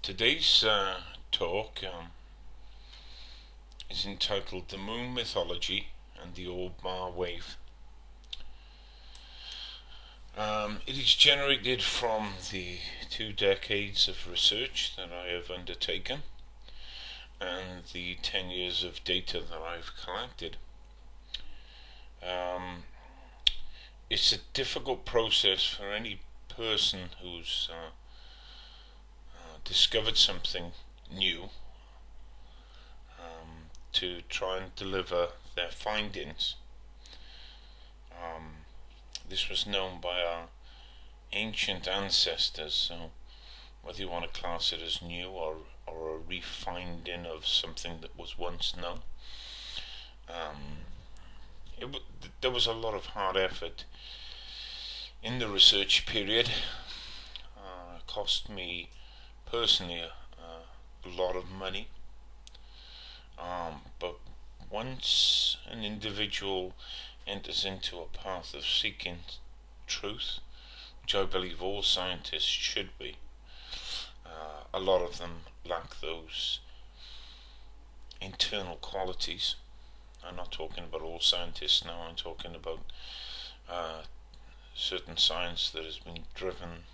Today's talk is entitled The Moon Mythology and the Orb Bar Wave. It is generated from the 2 decades of research that I have undertaken and the 10 years of data that I've collected. It's a difficult process for any person who's discovered something new to try and deliver their findings. This was known by our ancient ancestors, so whether you want to class it as new or a refinding of something that was once known, there was a lot of hard effort in the research period. It cost me personally a lot of money, but once an individual enters into a path of seeking truth, which I believe all scientists should be, a lot of them lack those internal qualities. I'm not talking about all scientists now, I'm talking about certain science that has been driven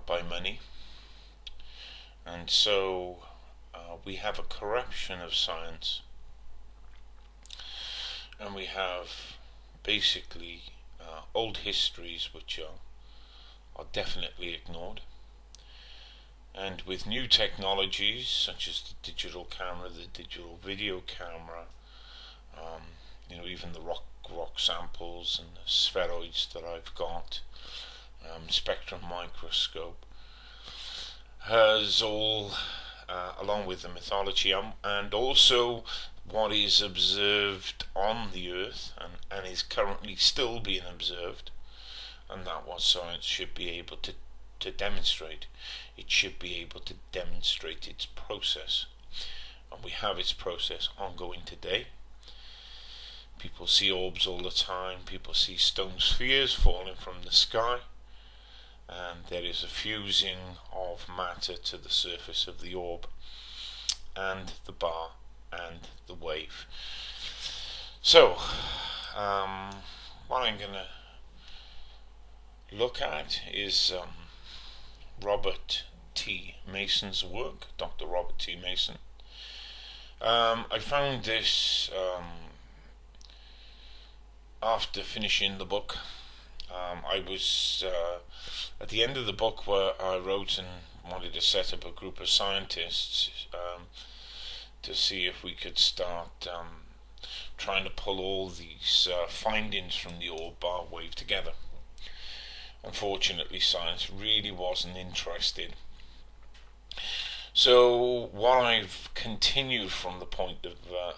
by money. And so we have a corruption of science, and we have basically old histories which are definitely ignored. And with new technologies such as the digital camera, the digital video camera, even the rock samples and the spheroids that I've got, spectrum microscope, has all, along with the mythology and also what is observed on the earth and is currently still being observed, and that what science should be able to demonstrate. It should be able to demonstrate its process, and we have its process ongoing today. People see orbs all the time, people see stone spheres falling from the sky, and there is a fusing of matter to the surface of the orb and the bar and the wave. So what I'm going to look at is Robert T. Mason's work, Dr. Robert T. Mason. I found this after finishing the book. I was at the end of the book where I wrote and wanted to set up a group of scientists to see if we could start trying to pull all these findings from the Orb Bar Wave together. Unfortunately, science really wasn't interested. So what I've continued from the point of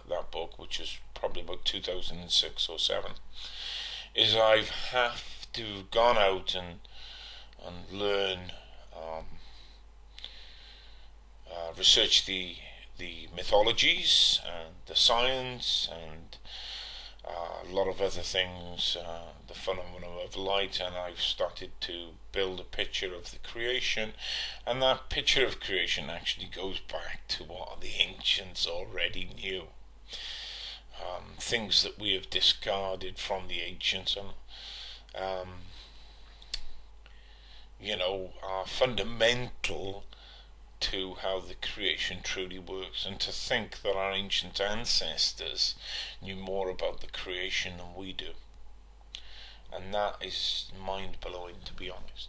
that book, which is probably about 2006 or 7, is I've have to gone out and learn, research the mythologies and the science and a lot of other things, the phenomena of light, and I've started to build a picture of the creation, and that picture of creation actually goes back to what the ancients already knew. Things that we have discarded from the ancients are fundamental to how the creation truly works, and to think that our ancient ancestors knew more about the creation than we do, and that is mind-blowing, to be honest.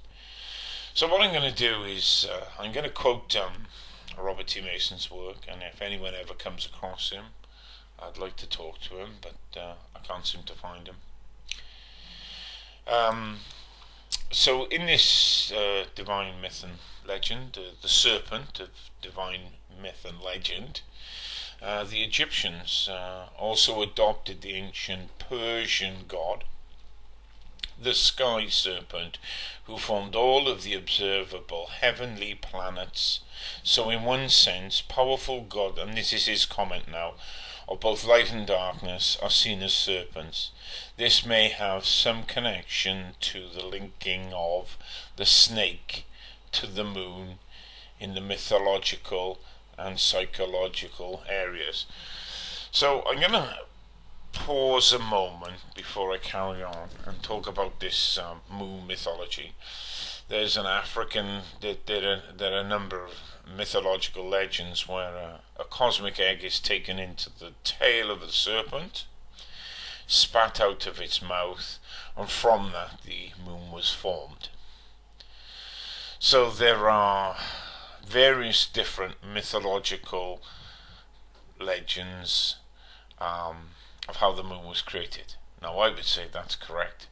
So what I'm going to do is I'm going to quote Robert T. Mason's work, and if anyone ever comes across him, I'd like to talk to him, but I can't seem to find him. So in this divine myth and legend, the serpent of divine myth and legend, the Egyptians also adopted the ancient Persian god, the sky serpent, who formed all of the observable heavenly planets. So in one sense, powerful God, and this is his comment now, of both light and darkness are seen as serpents. This may have some connection to the linking of the snake to the moon in the mythological and psychological areas. So I'm going to pause a moment before I carry on and talk about this moon mythology. There's an African, there are a number of mythological legends where a cosmic egg is taken into the tail of the serpent, spat out of its mouth, and from that the moon was formed. So there are various different mythological legends of how the moon was created. Now I would say that's correct,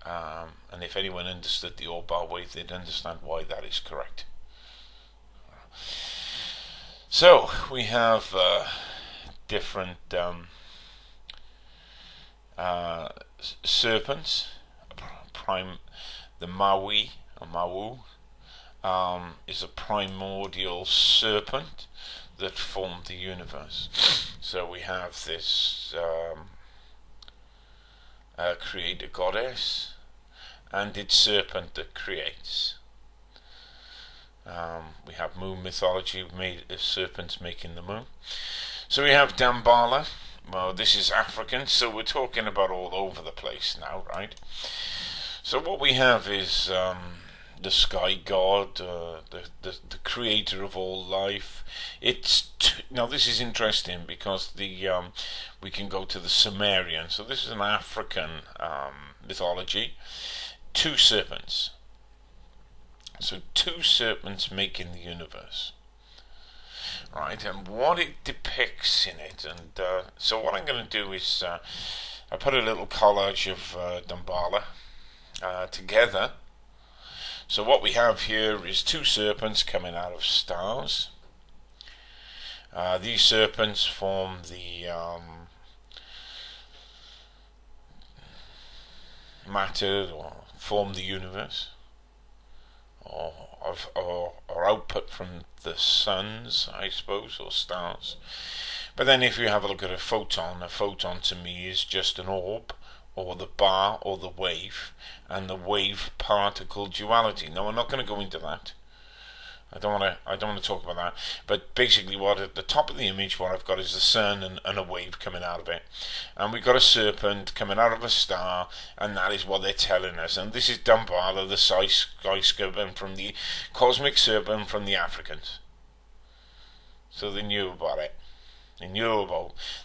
and if anyone understood the Orb Bar Wave, they'd understand why that is correct. So we have different serpents. The Maui or Mau is a primordial serpent that formed the universe. So we have this creator goddess and its serpent that creates. We have moon mythology, serpents making the moon. So we have Damballa. Well, this is African, so we're talking about all over the place now, right? So what we have is the sky god, the creator of all life. Now this is interesting because we can go to the Sumerian. So this is an African mythology. Two serpents. So two serpents making the universe. Right, and what it depicts in it, and so what I'm going to do is I put a little collage of Damballa together. So what we have here is two serpents coming out of stars. These serpents form the matter, or form the universe, or output from the suns, I suppose, or stars. But then if you have a look at a photon to me is just an orb, or the bar, or the wave, and the wave particle duality. Now I'm not going to go into that. I don't want to talk about that. But basically, what at the top of the image, what I've got is the sun and a wave coming out of it, and we've got a serpent coming out of a star, and that is what they're telling us. And this is Damballa, the sky serpent from the cosmic serpent from the Africans. So they knew about it.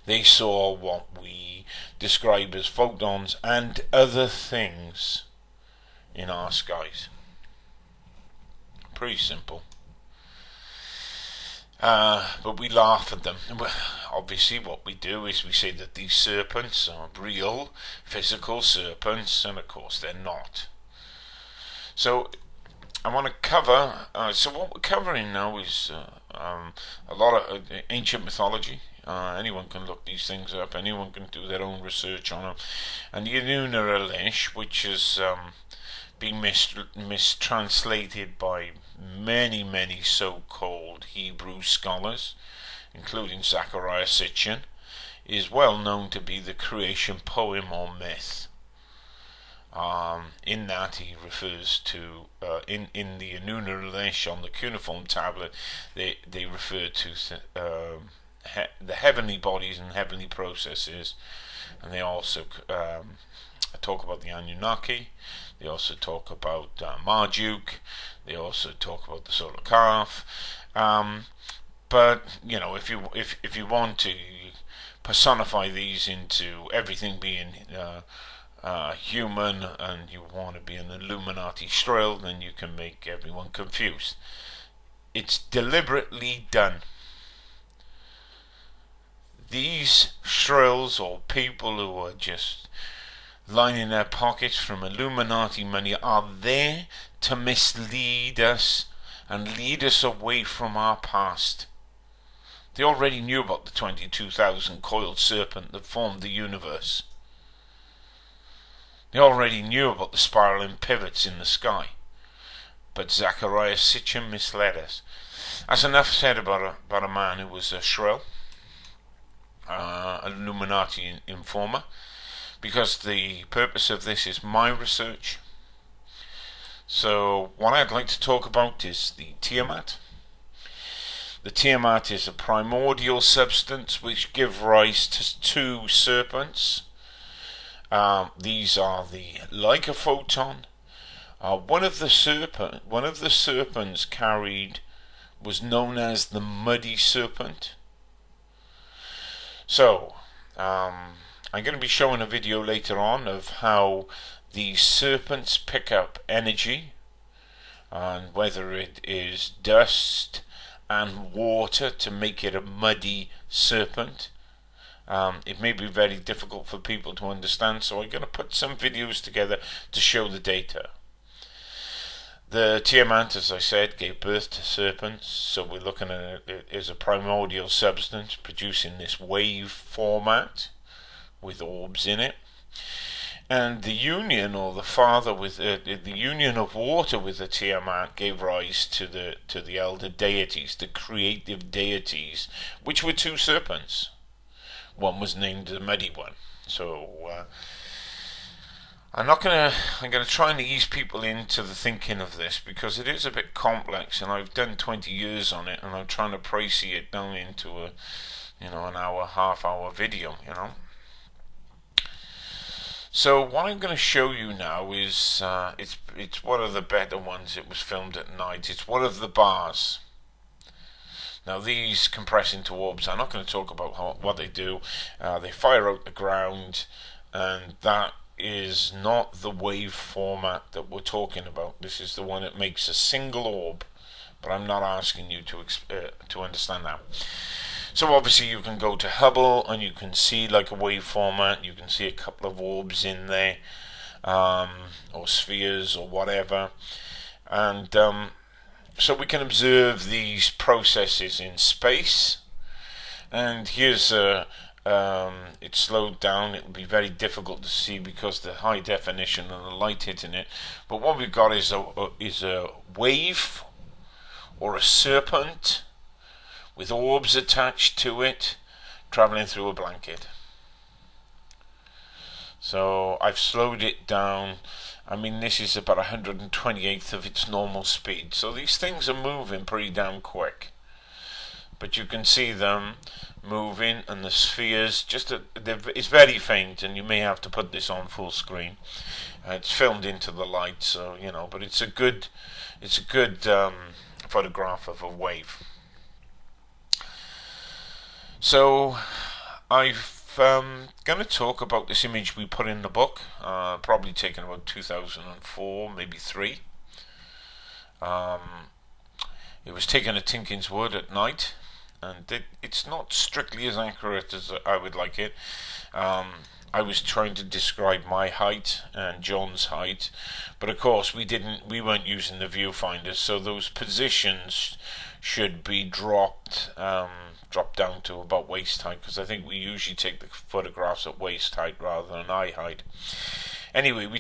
They saw what we describe as photons and other things in our skies. Pretty simple. But we laugh at them. Obviously what we do is we say that these serpents are real, physical serpents, and of course they're not. So I want to cover, so what we're covering now is a lot of ancient mythology. Anyone can look these things up, anyone can do their own research on them. And the Inuna Elish, which is being mistranslated by many so-called Hebrew scholars, including Zechariah Sitchin, is well known to be the creation poem or myth. In that he refers to, in the Inuna Elish on the cuneiform tablet, they refer to the heavenly bodies and heavenly processes, and they also talk about the Anunnaki. They also talk about Marduk. They also talk about the solar calf. But you know, if you want to personify these into everything being human, and you want to be an Illuminati shrill, then you can make everyone confused. It's deliberately done. These shrills, or people who are just lining their pockets from Illuminati money, are there to mislead us and lead us away from our past. They already knew about the 22,000 coiled serpent that formed the universe. They already knew about the spiraling pivots in the sky. But Zechariah Sitchin misled us. That's enough said about a man who was a shrill, an Illuminati informer, because the purpose of this is my research. So what I'd like to talk about is the Tiamat, The Tiamat is a primordial substance which give rise to two serpents. These are the lycophoton. One of the serpents carried was known as the muddy serpent. So, I'm going to be showing a video later on of how these serpents pick up energy, and whether it is dust and water to make it a muddy serpent. It may be very difficult for people to understand, so I'm going to put some videos together to show the data. The Tiamat, as I said, gave birth to serpents, so we're looking at it as a primordial substance producing this wave format with orbs in it. And the union, or the father with the union of water with the Tiamat, gave rise to the elder deities, the creative deities, which were two serpents. One was named the Muddy One. So I'm going to try and ease people into the thinking of this, because it is a bit complex, and I've done 20 years on it, and I'm trying to précis it down into a, an hour, half-hour video, So what I'm going to show you now is it's one of the better ones. It was filmed at night. It's one of the bars. Now these compress into orbs. I'm not going to talk about what they do. They fire out the ground, and that is not the wave format that we're talking about. This is the one that makes a single orb, but I'm not asking you to understand that. So obviously you can go to Hubble and you can see like a wave format. You can see a couple of orbs in there, or spheres or whatever, and so we can observe these processes in space. And here's it's slowed down. It will be very difficult to see because the high definition and the light hitting it. But what we've got is a wave, or a serpent, with orbs attached to it, traveling through a blanket. So I've slowed it down. I mean, this is about 128th of its normal speed. So these things are moving pretty damn quick. But you can see them moving, and the spheres, it's very faint, and you may have to put this on full screen. It's filmed into the light, so but it's a good photograph of a wave. So I've going to talk about this image we put in the book, probably taken about 2004, maybe 3. It was taken at Tinkin's Wood at night, and it's not strictly as accurate as I would like it. I was trying to describe my height and John's height, but of course we weren't using the viewfinder, so those positions should be dropped down to about waist height, because I think we usually take the photographs at waist height rather than eye height. Anyway, we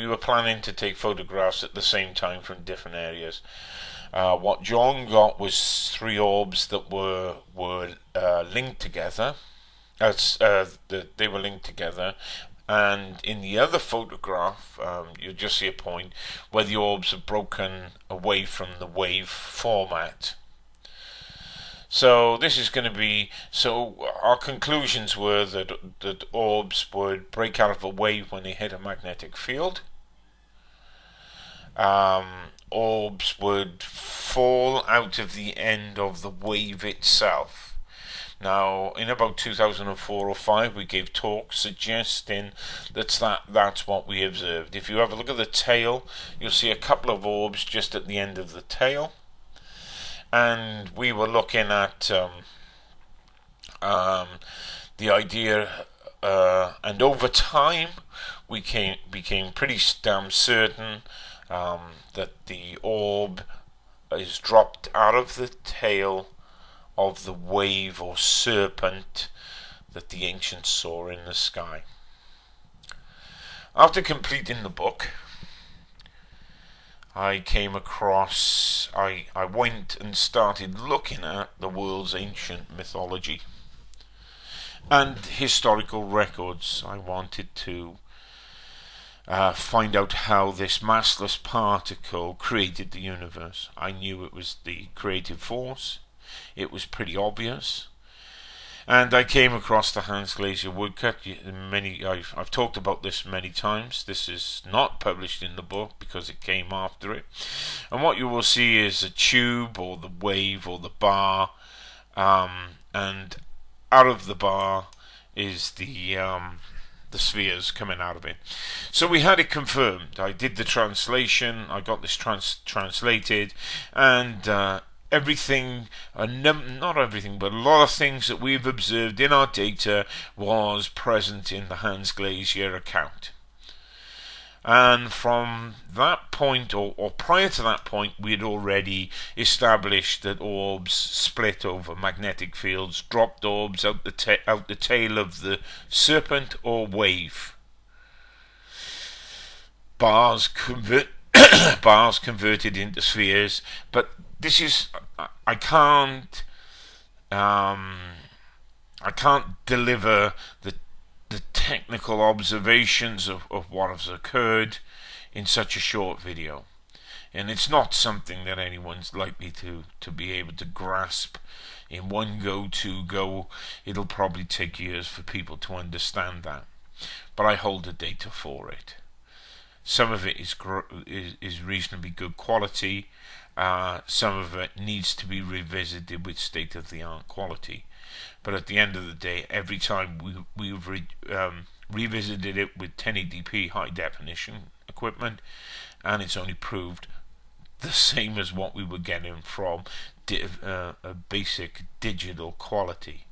were planning to take photographs at the same time from different areas. What John got was 3 orbs that were linked together. They were linked together, and in the other photograph, you'll just see a point where the orbs are broken away from the wave format. So this is going to be, our conclusions were that orbs would break out of a wave when they hit a magnetic field. Orbs would fall out of the end of the wave itself. Now, in about 2004 or 5, we gave talks suggesting that's what we observed. If you have a look at the tail, you'll see a couple of orbs just at the end of the tail. And we were looking at the idea, and over time we became pretty damn certain that the orb is dropped out of the tail of the wave or serpent that the ancients saw in the sky. After completing the book, I went and started looking at the world's ancient mythology and historical records. I wanted to find out how this massless particle created the universe. I knew it was the creative force. it was pretty obvious. And I came across the Hans Glaser woodcut. I've talked about this many times. This is not published in the book because it came after it. And what you will see is a tube or the wave or the bar, and out of the bar is the spheres coming out of it. So we had it confirmed. I did the translation. I got this translated, and everything, not everything, but a lot of things that we've observed in our data was present in the Hans Glaser account. And from that point, or prior to that point, we had already established that orbs split over magnetic fields, dropped orbs out the tail of the serpent or wave. Bars converted into spheres, but this is, I can't deliver the technical observations of what has occurred in such a short video, and it's not something that anyone's likely to be able to grasp in one go. It'll probably take years for people to understand that, but I hold the data for it. Some of it is reasonably good quality. Some of it needs to be revisited with state-of-the-art quality. But at the end of the day, every time we've revisited it with 1080p high definition equipment, and it's only proved the same as what we were getting from a basic digital quality.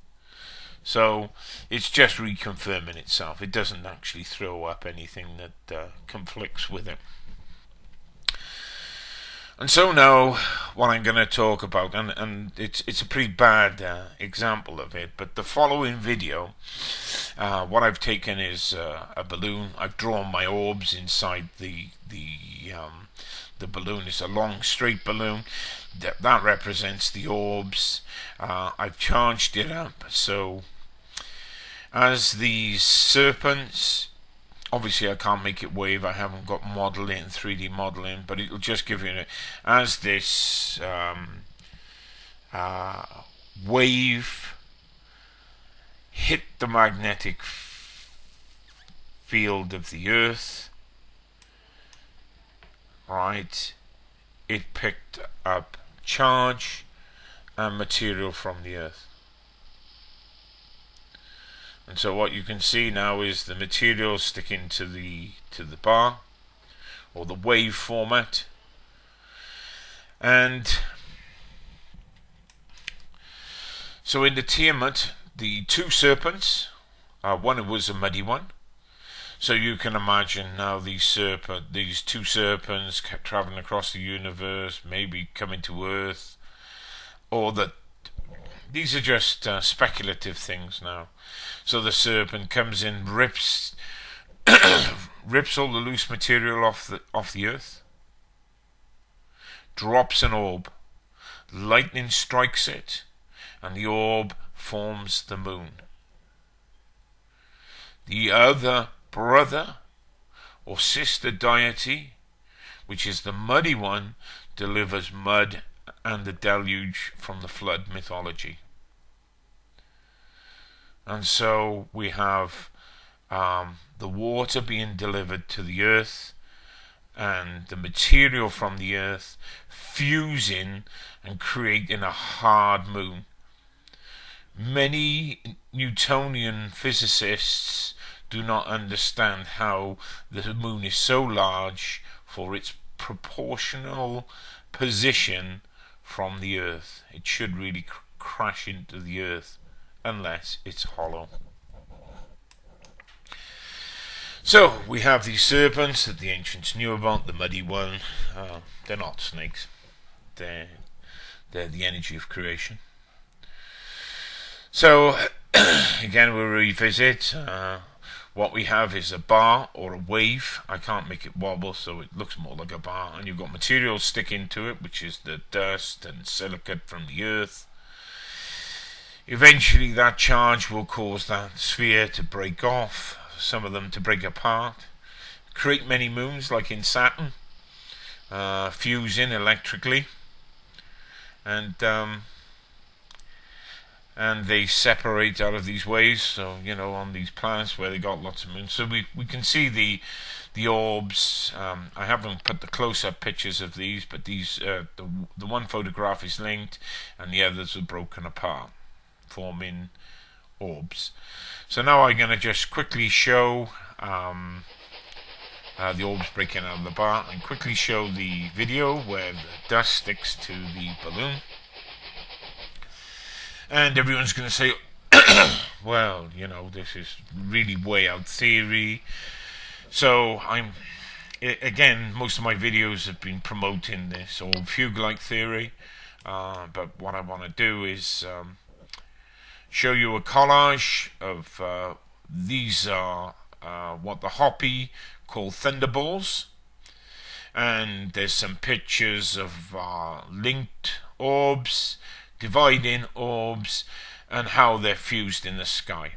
So it's just reconfirming itself. It doesn't actually throw up anything that conflicts with it. And so now, what I'm going to talk about, and it's a pretty bad example of it, but the following video, what I've taken is a balloon. I've drawn my orbs inside the balloon. It's a long, straight balloon. That represents the orbs. I've charged it up. So, as these serpents, obviously I can't make it wave, I haven't got modeling, 3D modeling, but it'll just give you as this wave hit the magnetic field of the Earth, right, it picked up charge and material from the Earth. And so what you can see now is the material sticking to the bar, or the wave format. And so in the Tiamat, the two serpents, one was a muddy one. So you can imagine now these two serpents traveling across the universe, maybe coming to Earth, or that these are just speculative things now. So the serpent comes in, rips all the loose material off the Earth, drops an orb, lightning strikes it, and the orb forms the moon. The other brother or sister deity, which is the muddy one, delivers mud and the deluge from the flood mythology. And so we have the water being delivered to the Earth, and the material from the Earth fusing and creating a hard moon. Many Newtonian physicists do not understand how the moon is so large for its proportional position from the Earth. It should really crash into the Earth unless it's hollow. So we have these serpents that the ancients knew about, the muddy one. They're not snakes. They're the energy of creation. So again, we'll revisit. What we have is a bar or a wave. I can't make it wobble, so it looks more like a bar. And you've got material sticking to it, which is the dust and silicate from the Earth. Eventually that charge will cause that sphere to break off, some of them to break apart, create many moons like in Saturn, fuse in electrically, and and they separate out of these waves. So on these planets where they got lots of moons, so we can see the orbs. I haven't put the close-up pictures of these, but these the one photograph is linked, and the others are broken apart, forming orbs. So now I'm going to just quickly show the orbs breaking out of the bar, and quickly show the video where the dust sticks to the balloon. And everyone's going to say, well, this is really way out theory. So again, most of my videos have been promoting this orb fugue-like theory. But what I want to do is show you a collage of these are what the Hopi call thunderballs. And there's some pictures of linked orbs, dividing orbs, and how they're fused in the sky.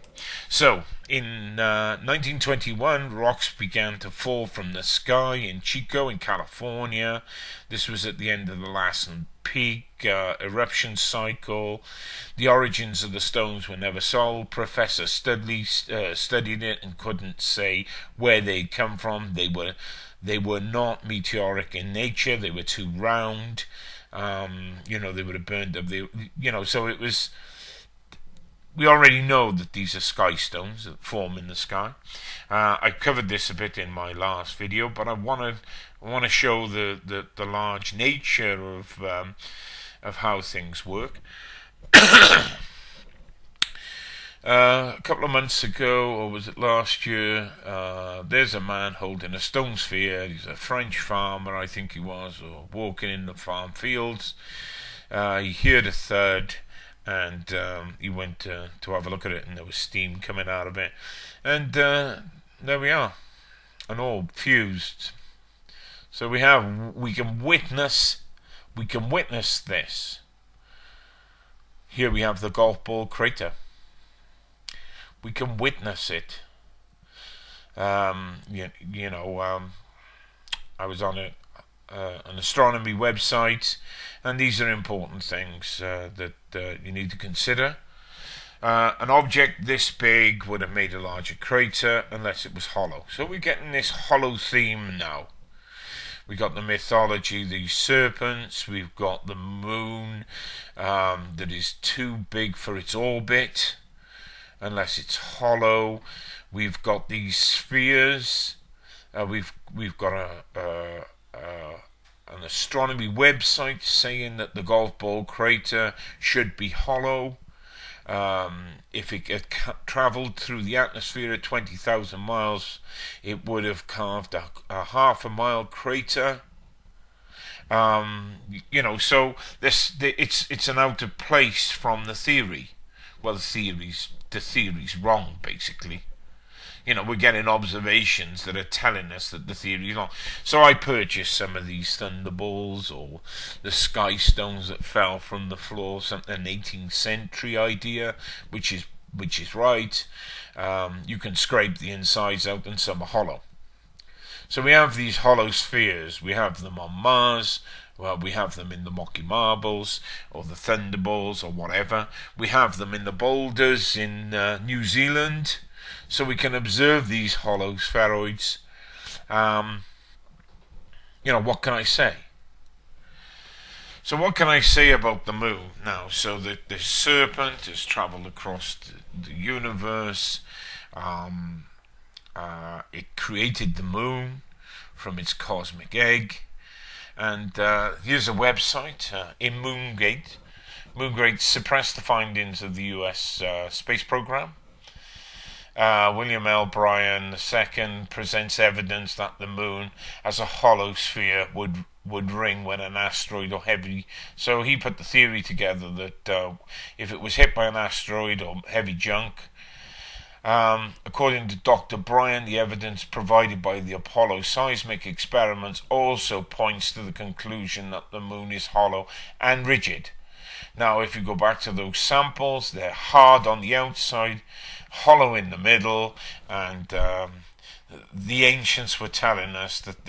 So, in 1921, rocks began to fall from the sky in Chico, in California. This was at the end of the Lassen Peak eruption cycle. The origins of the stones were never solved. Professor Studley studied it and couldn't say where they'd come from. They were not meteoric in nature. They were too round. They would have burned up. So it was. We already know that these are sky stones that form in the sky. I covered this a bit in my last video, but I want to show the large nature of how things work. A couple of months ago, or was it last year, there's a man holding a stone sphere. He's a French farmer, I think he was, or walking in the farm fields. He heard a thud, and he went to have a look at it, and there was steam coming out of it. And there we are, an orb fused. So we can witness this. Here we have the golf ball crater. We can witness it. I was on an astronomy website, and these are important things that you need to consider. An object this big would have made a larger crater unless it was hollow. So we're getting this hollow theme now. We got the mythology, the serpents. We've got the moon that is too big for its orbit unless it's hollow. We've got these spheres. We've got an astronomy website saying that the golf ball crater should be hollow. If it had travelled through the atmosphere at 20,000 miles, it would have carved a half a mile crater. So it's an out of place from the theory. Well, the theory's wrong, basically. We're getting observations that are telling us that the theory is wrong. So I purchased some of these thunderballs, or the sky stones that fell from the floor, an 18th century idea, which is right. You can scrape the insides out, and some are hollow. So we have these hollow spheres. We have them on Mars. Well, we have them in the Mocky Marbles, or the Thunderballs, or whatever. We have them in the boulders in New Zealand. So we can observe these hollow spheroids. What can I say? So what can I say about the moon now? So the serpent has travelled across the universe. It created the moon from its cosmic egg. And here's a website, in Moongate. Moongate suppressed the findings of the US space program. William L. Bryan II presents evidence that the moon as a hollow sphere would ring when an asteroid or heavy... So he put the theory together that if it was hit by an asteroid or heavy junk, according to Dr. Bryan, the evidence provided by the Apollo seismic experiments also points to the conclusion that the moon is hollow and rigid. Now, if you go back to those samples, they're hard on the outside, hollow in the middle, and the ancients were telling us that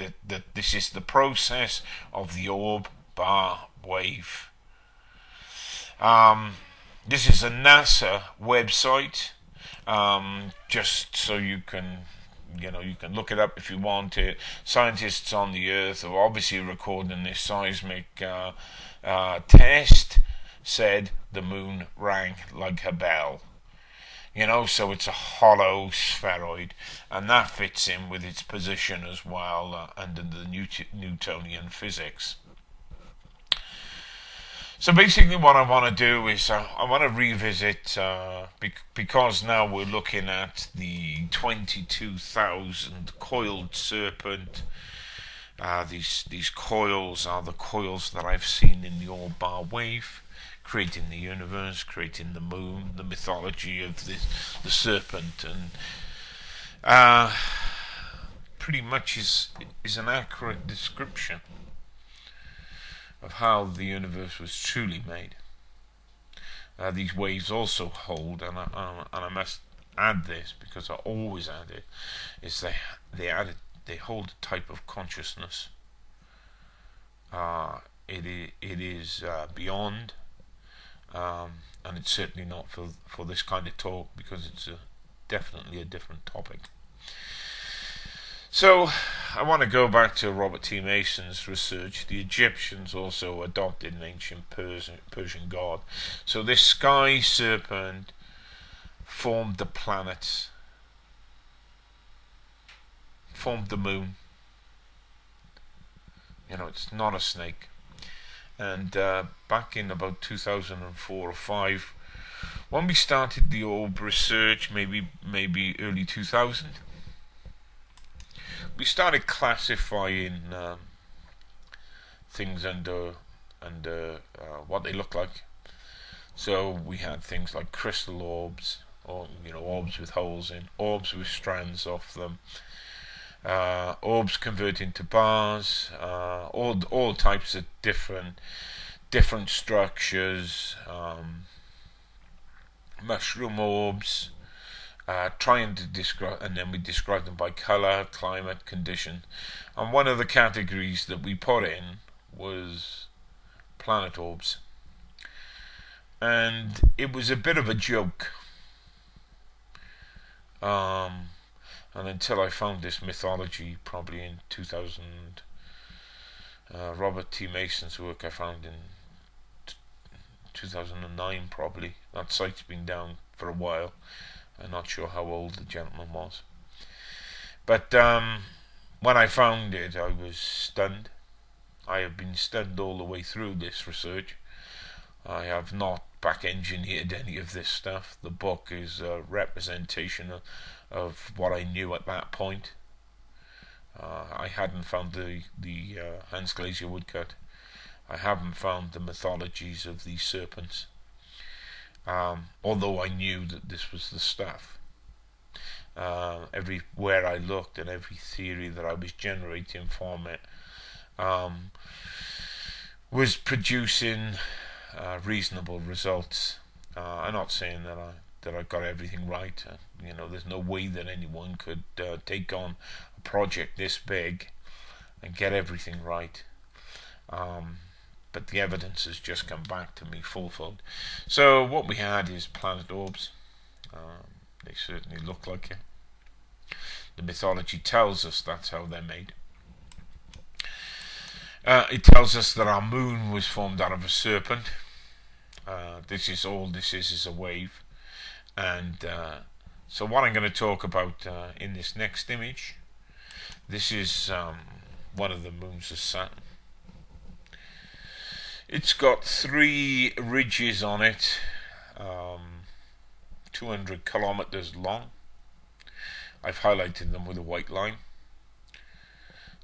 this is the process of the Orb Bar Wave. This is a NASA website, just so you can look it up if you want it. Scientists on the Earth are obviously recording this seismic test. Said the moon rang like a bell. So it's a hollow spheroid, and that fits in with its position as well under the Newtonian physics. So basically what I want to do is I want to revisit, because now we're looking at the 22,000 coiled serpent. These coils are the coils that I've seen in the Orb Bar Wave, creating the universe, creating the moon, the mythology of the serpent, and pretty much is an accurate description of how the universe was truly made. These waves also hold, and I must add this because I always add it, is they hold a type of consciousness. It is beyond. And it's certainly not for this kind of talk, because it's definitely a different topic. So I want to go back to Robert T. Mason's research. The Egyptians also adopted an ancient Persian god. So this sky serpent formed the planets, formed the moon. It's not a snake. And back in about 2004 or 5, when we started the orb research, maybe early 2000, we started classifying things under what they look like. So we had things like crystal orbs, or orbs with holes in, orbs with strands off them, orbs converting to bars, all types of different structures, mushroom orbs, trying to describe, and then we describe them by color, climate, condition. And one of the categories that we put in was planet orbs, and it was a bit of a joke. And until I found this mythology, probably in 2000, Robert T. Mason's work I found in 2009 probably. That site's been down for a while. I'm not sure how old the gentleman was. But when I found it, I was stunned. I have been stunned all the way through this research. I have not back engineered any of this stuff. The book is a representation of what I knew at that point. I hadn't found the Hans Glaser woodcut. I haven't found the mythologies of these serpents, although I knew that this was the stuff. Everywhere I looked and every theory that I was generating from it was producing reasonable results. I'm not saying that I got everything right. There's no way that anyone could take on a project this big and get everything right. But the evidence has just come back to me full-fold. So what we had is planet orbs. They certainly look like it. The mythology tells us that's how they're made. It tells us that our moon was formed out of a serpent. This is a wave. And so what I'm going to talk about in this next image, this is one of the moons of Saturn. It's got 3 ridges on it, 200 kilometers long. I've highlighted them with a white line.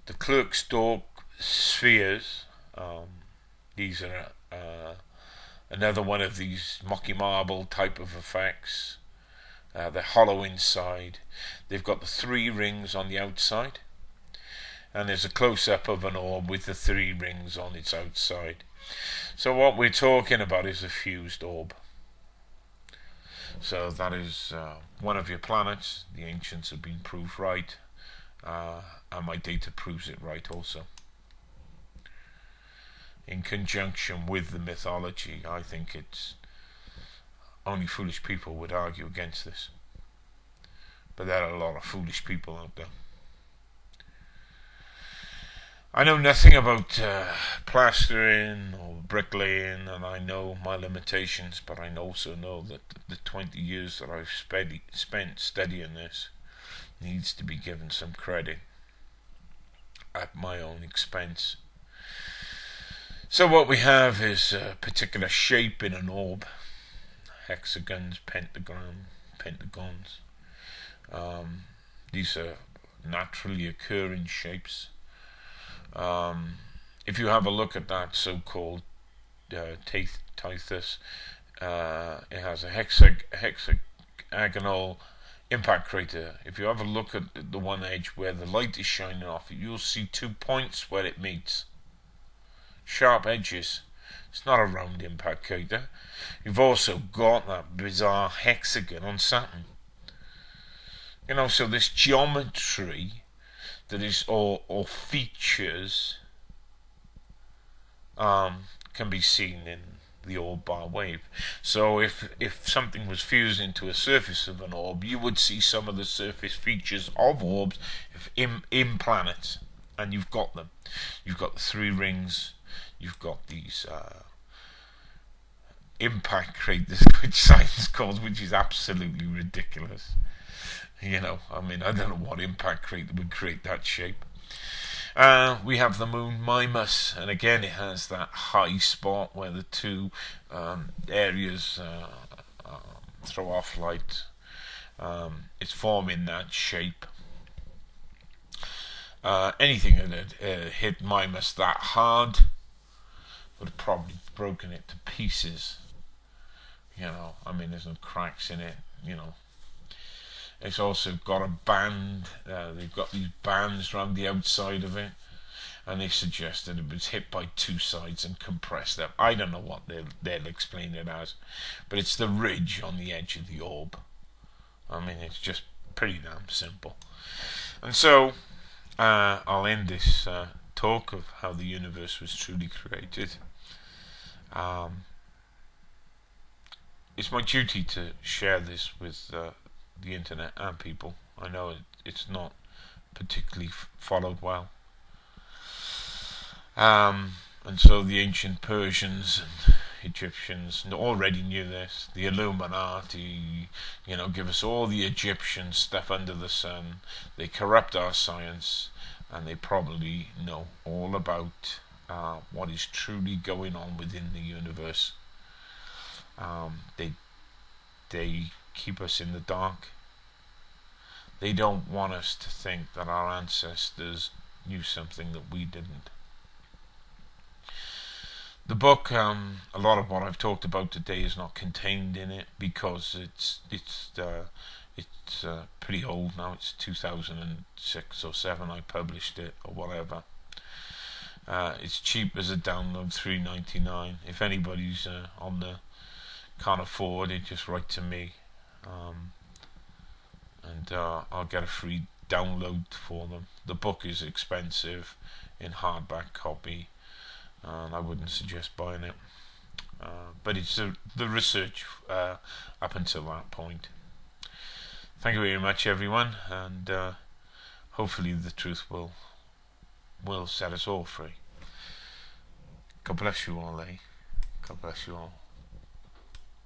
The Klerksdorp spheres, these are another one of these mocky marble type of effects. They're hollow inside. They've got the 3 rings on the outside, and there's a close-up of an orb with the 3 rings on its outside. So what we're talking about is a fused orb. So that is one of your planets. The ancients have been proved right, and my data proves it right also. In conjunction with the mythology, I think it's only foolish people would argue against this. But there are a lot of foolish people out there. I know nothing about plastering or bricklaying, and I know my limitations, but I also know that the 20 years that I've spent studying this needs to be given some credit at my own expense. So what we have is a particular shape in an orb: hexagons, pentagons. These are naturally occurring shapes. If you have a look at that so-called Tethys, it has a hexagonal impact crater. If you have a look at the one edge where the light is shining off it, you'll see 2 points where it meets. Sharp edges. It's not a round impact crater. You've also got that bizarre hexagon on Saturn. So this geometry that is or features can be seen in the Orb Bar Wave. So if something was fused into a surface of an orb, you would see some of the surface features of orbs in planets, and you've got them. You've got the 3 rings. You've got these impact craters, which science calls, which is absolutely ridiculous. I don't know what impact crater would create that shape. We have the moon Mimas, and again it has that high spot where the 2 areas throw off light. It's forming that shape. Anything that hit Mimas that hard would have probably broken it to pieces. There's no cracks in it. It's also got a band. They've got these bands around the outside of it, and they suggest that it was hit by 2 sides and compressed up. I don't know what they'll explain it as, but it's the ridge on the edge of the orb. It's just pretty damn simple. And so I'll end this talk of how the universe was truly created. It's my duty to share this with the internet and people. I know it's not particularly followed well. And so the ancient Persians and Egyptians already knew this. The Illuminati, give us all the Egyptian stuff under the sun. They corrupt our science, and they probably know all about what is truly going on within the universe. They keep us in the dark. They don't want us to think that our ancestors knew something that we didn't. The book, a lot of what I've talked about today is not contained in it because it's pretty old now. It's 2006 or 7 I published it, or whatever. It's cheap as a download, $3.99. If anybody's on the can't afford it, just write to me, and I'll get a free download for them. The book is expensive in hardback copy, and I wouldn't suggest buying it, but it's the research up until that point. Thank you very much, everyone, and hopefully the truth will set us all free. God bless you all, God bless you all.